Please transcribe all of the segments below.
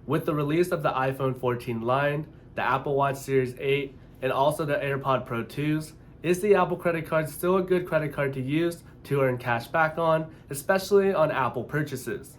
With the release of the iPhone 14 line, the Apple Watch Series 8, and also the AirPod Pro 2s, is the Apple credit card still a good credit card to use to earn cash back on, especially on Apple purchases?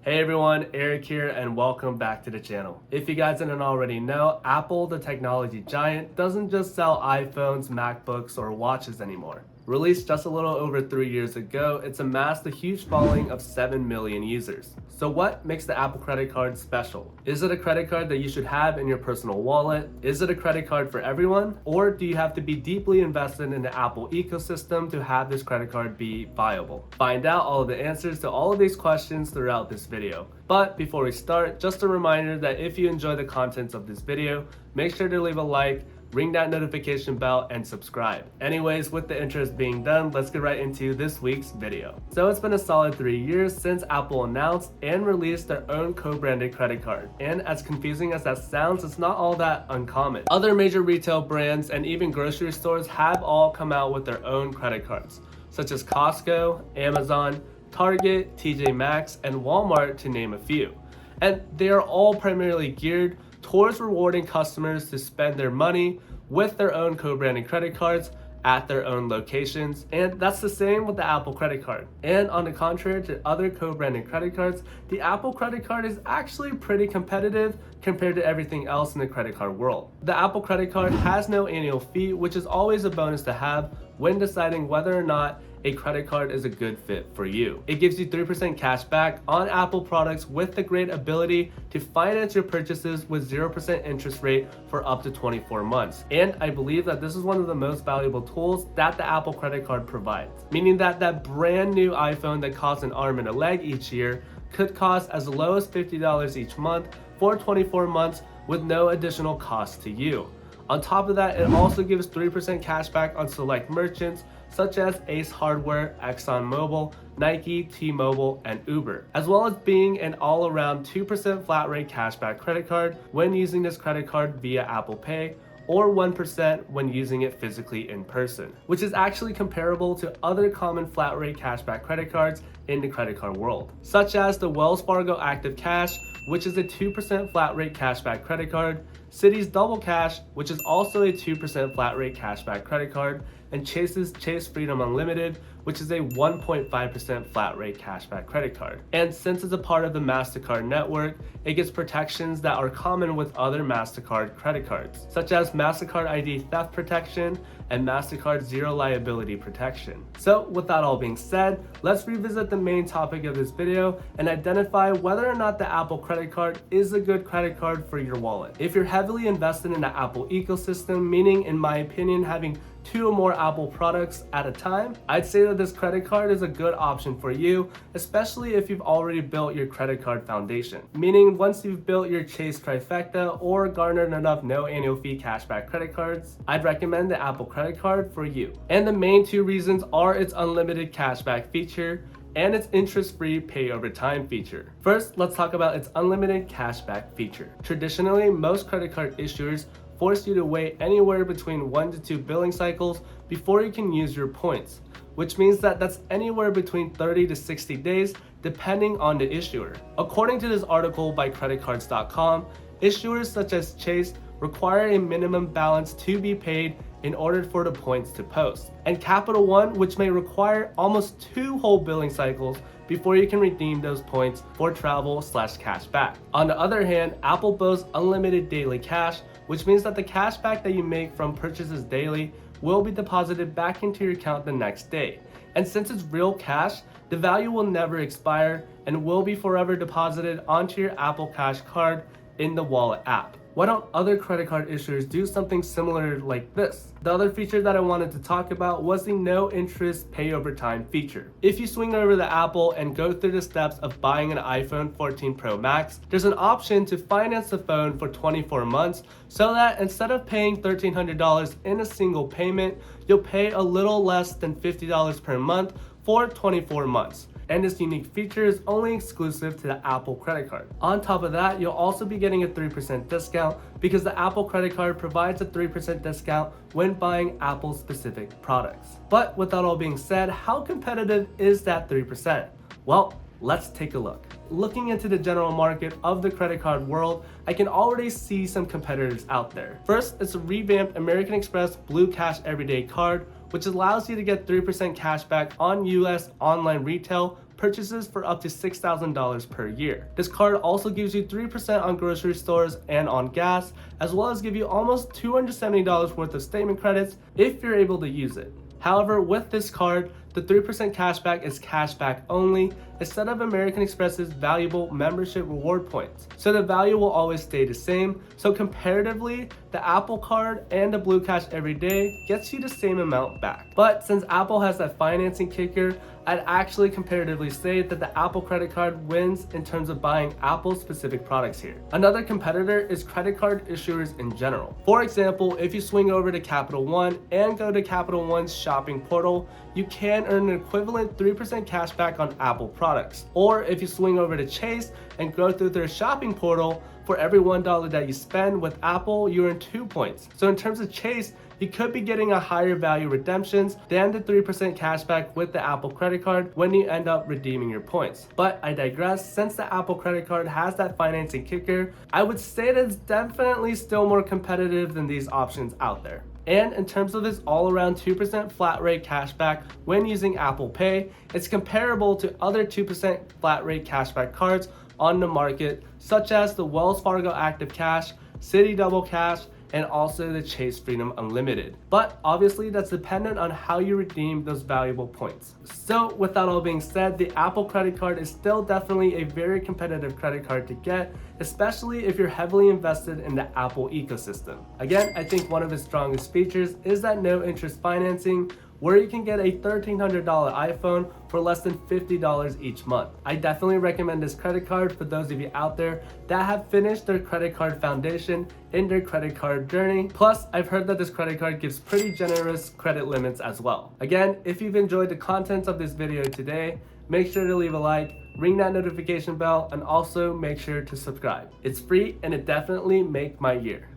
Hey everyone, Eric here and welcome back to the channel. If you guys didn't already know, Apple, the technology giant, doesn't just sell iPhones, MacBooks, or watches anymore. Released just a little over 3 years ago, it's amassed a huge following of 7 million users. So what makes the Apple credit card special? Is it a credit card that you should have in your personal wallet? Is it a credit card for everyone? Or do you have to be deeply invested in the Apple ecosystem to have this credit card be viable? Find out all of the answers to all of these questions throughout this video. But before we start, just a reminder that if you enjoy the contents of this video, make sure to leave a like, ring that notification bell, and subscribe. Anyways, with the intros being done, let's get right into this week's video. So it's been a solid 3 years since Apple announced and released their own co-branded credit card. And as confusing as that sounds, it's not all that uncommon. Other major retail brands and even grocery stores have all come out with their own credit cards, such as Costco, Amazon, Target, TJ Maxx, and Walmart, to name a few. And they are all primarily geared towards rewarding customers to spend their money with their own co-branded credit cards at their own locations, and that's the same with the Apple credit card. And on the contrary to other co-branded credit cards, the Apple credit card is actually pretty competitive compared to everything else in the credit card world. The Apple credit card has no annual fee, which is always a bonus to have when deciding whether or not a credit card is a good fit for you. It gives you 3% cash back on Apple products with the great ability to finance your purchases with 0% interest rate for up to 24 months. And I believe that this is one of the most valuable tools that the Apple credit card provides, meaning that that brand new iPhone that costs an arm and a leg each year could cost as low as $50 each month for 24 months with no additional cost to you. On top of that, it also gives 3% cash back on select merchants such as Ace Hardware, ExxonMobil, Nike, T-Mobile, and Uber, as well as being an all-around 2% flat rate cashback credit card when using this credit card via Apple Pay, or 1% when using it physically in person, which is actually comparable to other common flat rate cashback credit cards in the credit card world, such as the Wells Fargo Active Cash, which is a 2% flat rate cashback credit card, Citi's Double Cash, which is also a 2% flat rate cashback credit card, and Chase's Chase Freedom Unlimited, which is a 1.5% flat rate cashback credit card. And since it's a part of the MasterCard network, it gets protections that are common with other MasterCard credit cards, such as MasterCard ID theft protection and MasterCard zero liability protection. So with that all being said, let's revisit the main topic of this video and identify whether or not the Apple credit card is a good credit card for your wallet. If you're heavily invested in the Apple ecosystem, meaning in my opinion having 2 or more Apple products at a time, I'd say that this credit card is a good option for you, especially if you've already built your credit card foundation. Meaning once you've built your Chase trifecta or garnered enough no annual fee cashback credit cards, I'd recommend the Apple credit card for you. And the main 2 reasons are its unlimited cashback feature and its interest-free pay over time feature. First, let's talk about its unlimited cashback feature. Traditionally, most credit card issuers force you to wait anywhere between 1 to 2 billing cycles before you can use your points, which means that that's anywhere between 30 to 60 days depending on the issuer. According to this article by creditcards.com, issuers such as Chase require a minimum balance to be paid in order for the points to post, and Capital One, which may require almost 2 whole billing cycles before you can redeem those points for travel/cash back. On the other hand, Apple boasts unlimited daily cash, which means that the cash back that you make from purchases daily will be deposited back into your account the next day. And since it's real cash, the value will never expire and will be forever deposited onto your Apple Cash card in the Wallet app. Why don't other credit card issuers do something similar like this? The other feature that I wanted to talk about was the no interest pay over time feature. If you swing over to Apple and go through the steps of buying an iPhone 14 Pro Max, there's an option to finance the phone for 24 months so that instead of paying $1,300 in a single payment, you'll pay a little less than $50 per month for 24 months. and this unique feature is only exclusive to the Apple credit card. On top of that, you'll also be getting a 3% discount because the Apple credit card provides a 3% discount when buying Apple specific products. But with that all being said, how competitive is that 3%? Well, let's take a look. Looking into the general market of the credit card world, I can already see some competitors out there. First, it's a revamped American Express Blue Cash Everyday card, which allows you to get 3% cash back on US online retail purchases for up to $6,000 per year. This card also gives you 3% on grocery stores and on gas, as well as give you almost $270 worth of statement credits if you're able to use it. However, with this card, the 3% cashback is cashback only instead of American Express's valuable membership reward points. So the value will always stay the same. So comparatively, the Apple card and the Blue Cash Everyday gets you the same amount back. But since Apple has that financing kicker, I'd actually comparatively say that the Apple credit card wins in terms of buying Apple specific products here. Another competitor is credit card issuers in general. For example, if you swing over to Capital One and go to Capital One's shopping portal, you can earn an equivalent 3% cashback on Apple products. Or if you swing over to Chase and go through their shopping portal, for every $1 that you spend with Apple, you earn 2 points. So in terms of Chase, you could be getting a higher value redemptions than the 3% cashback with the Apple credit card when you end up redeeming your points. But I digress, since the Apple credit card has that financing kicker, I would say that it's definitely still more competitive than these options out there. And in terms of its all-around 2% flat rate cashback when using Apple Pay, it's comparable to other 2% flat rate cashback cards on the market, such as the Wells Fargo Active Cash, Citi Double Cash, and also the Chase Freedom Unlimited. But obviously that's dependent on how you redeem those valuable points. So with that all being said, the Apple credit card is still definitely a very competitive credit card to get, especially if you're heavily invested in the Apple ecosystem. Again, I think one of its strongest features is that no interest financing, where you can get a $1,300 iPhone for less than $50 each month. I definitely recommend this credit card for those of you out there that have finished their credit card foundation in their credit card journey. Plus, I've heard that this credit card gives pretty generous credit limits as well. Again, if you've enjoyed the contents of this video today, make sure to leave a like, ring that notification bell, and also make sure to subscribe. It's free and it definitely makes my year.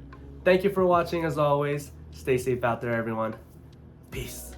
Thank you for watching as always. Stay safe out there, everyone. Peace.